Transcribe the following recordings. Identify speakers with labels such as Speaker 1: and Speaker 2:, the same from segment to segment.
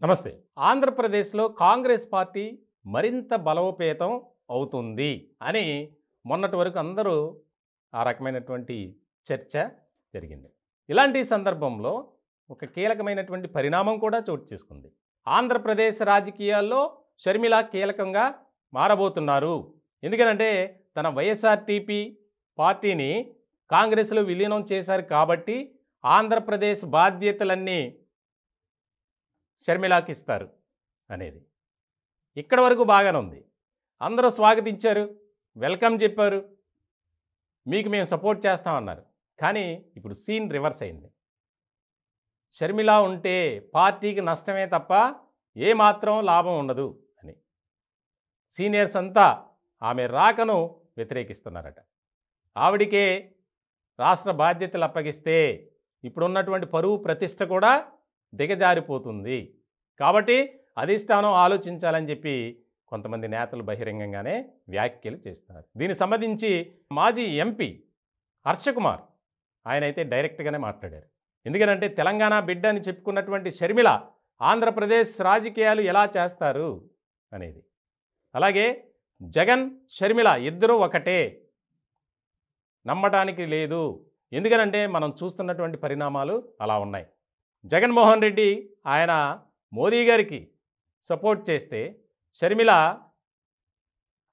Speaker 1: నమస్తే. ఆంధ్రప్రదేశ్‌లో కాంగ్రెస్ పార్టీ మరింత బలోపేతం అవుతుంది అని మొన్నటి వరకు అందరూ ఆ రకమైనటువంటి చర్చ జరిగింది. ఇలాంటి సందర్భంలో ఒక కీలకమైనటువంటి పరిణామం కూడా చోటు చేసుకుంది. ఆంధ్రప్రదేశ్ రాజకీయాల్లో షర్మిల కీలకంగా మారబోతున్నారు. ఎందుకనంటే తన వైఎస్ఆర్‌టీపీ పార్టీని కాంగ్రెస్‌లో విలీనం చేశారు కాబట్టి ఆంధ్రప్రదేశ్ బాధ్యతలన్నీ షర్మిలాకి ఇస్తారు అనేది. ఇక్కడి వరకు బాగానే ఉంది. అందరూ స్వాగతించారు, వెల్కమ్ చెప్పారు, మీకు మేము సపోర్ట్ చేస్తామన్నారు. కానీ ఇప్పుడు సీన్ రివర్స్ అయింది. షర్మిల ఉంటే పార్టీకి నష్టమే తప్ప ఏమాత్రం లాభం ఉండదు అని సీనియర్స్ అంతా ఆమె రాకను వ్యతిరేకిస్తున్నారట. ఆవిడికే రాష్ట్ర బాధ్యతలు అప్పగిస్తే ఇప్పుడున్నటువంటి పరువు ప్రతిష్ట కూడా దిగజారిపోతుంది. కాబట్టి అధిష్టానం ఆలోచించాలని చెప్పి కొంతమంది నేతలు బహిరంగంగానే వ్యాఖ్యలు చేస్తున్నారు. దీనికి సంబంధించి మాజీ ఎంపీ హర్షకుమార్ ఆయనైతే డైరెక్ట్గానే మాట్లాడారు. ఎందుకనంటే తెలంగాణ బిడ్డ అని చెప్పుకున్నటువంటి షర్మిల ఆంధ్రప్రదేశ్ రాజకీయాలు ఎలా చేస్తారు అనేది. అలాగే జగన్ షర్మిల ఇద్దరూ ఒకటే, నమ్మటానికి లేదు. ఎందుకనంటే మనం చూస్తున్నటువంటి పరిణామాలు అలా ఉన్నాయి. జగన్మోహన్ రెడ్డి ఆయన మోదీ గారికి సపోర్ట్ చేస్తే షర్మిల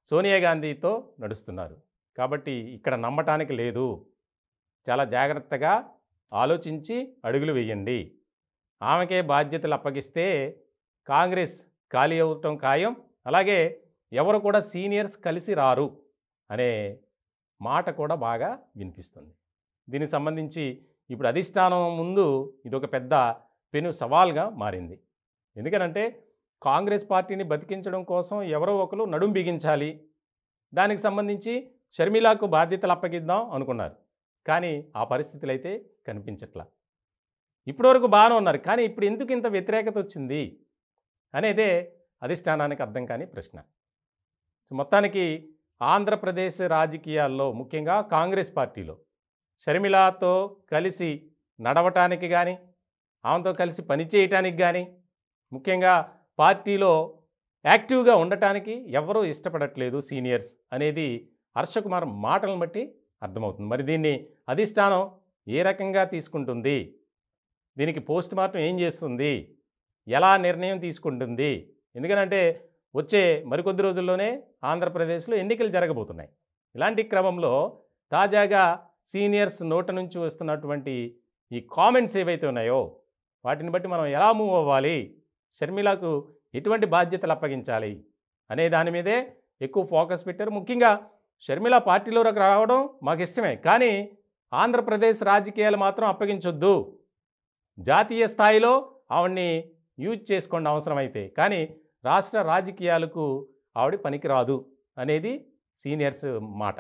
Speaker 1: సోనియా గాంధీతో నడుస్తున్నారు. కాబట్టి ఇక్కడ నమ్మటానికి లేదు. చాలా జాగ్రత్తగా ఆలోచించి అడుగులు వేయండి. ఆమెకే బాధ్యతలు అప్పగిస్తే కాంగ్రెస్ ఖాళీ అవటం ఖాయం. అలాగే ఎవరు కూడా సీనియర్స్ కలిసి రారు అనే మాట కూడా బాగా వినిపిస్తుంది. దీనికి సంబంధించి ఇప్పుడు అధిష్టానం ముందు ఇదొక పెద్ద పెను సవాల్గా మారింది. ఎందుకనంటే కాంగ్రెస్ పార్టీని బతికించడం కోసం ఎవరో ఒకరు నడుం బిగించాలి. దానికి సంబంధించి షర్మిలకు బాధ్యతలు అప్పగిద్దాం అనుకున్నారు. కానీ ఆ పరిస్థితులు అయితే కనిపించట్లా. ఇప్పటివరకు బాగానే ఉన్నారు. కానీ ఇప్పుడు ఎందుకు ఇంత వ్యతిరేకత వచ్చింది అనేదే అధిష్టానానికి అర్థం కాని ప్రశ్న. మొత్తానికి ఆంధ్రప్రదేశ్ రాజకీయాల్లో ముఖ్యంగా కాంగ్రెస్ పార్టీలో షర్మిలతో కలిసి నడవటానికి కానీ, ఆమెతో కలిసి పనిచేయటానికి కానీ, ముఖ్యంగా పార్టీలో యాక్టివ్గా ఉండటానికి ఎవరూ ఇష్టపడట్లేదు సీనియర్స్ అనేది హర్షకుమార్ మాటలను బట్టి అర్థమవుతుంది. మరి దీన్ని అధిష్టానం ఏ రకంగా తీసుకుంటుంది, దీనికి పోస్ట్ మార్టం ఏం చేస్తుంది, ఎలా నిర్ణయం తీసుకుంటుంది? ఎందుకనంటే వచ్చే మరికొద్ది రోజుల్లోనే ఆంధ్రప్రదేశ్లో ఎన్నికలు జరగబోతున్నాయి. ఇలాంటి క్రమంలో తాజాగా సీనియర్స్ నోట నుంచి వస్తున్నటువంటి ఈ కామెంట్స్ ఏవైతే ఉన్నాయో వాటిని బట్టి మనం ఎలా మూవ్ అవ్వాలి, షర్మిలకు ఎటువంటి బాధ్యతలు అప్పగించాలి అనే దాని మీదే ఎక్కువ ఫోకస్ పెట్టారు. ముఖ్యంగా షర్మిల పార్టీలోకి రావడం మాకు ఇష్టమే, కానీ ఆంధ్రప్రదేశ్ రాజకీయాలు మాత్రం అప్పగించొద్దు. జాతీయ స్థాయిలో ఆవిడ్ని యూజ్ చేసుకోండి అవసరమైతే, కానీ రాష్ట్ర రాజకీయాలకు ఆవిడ పనికిరాదు అనేది సీనియర్స్ మాట.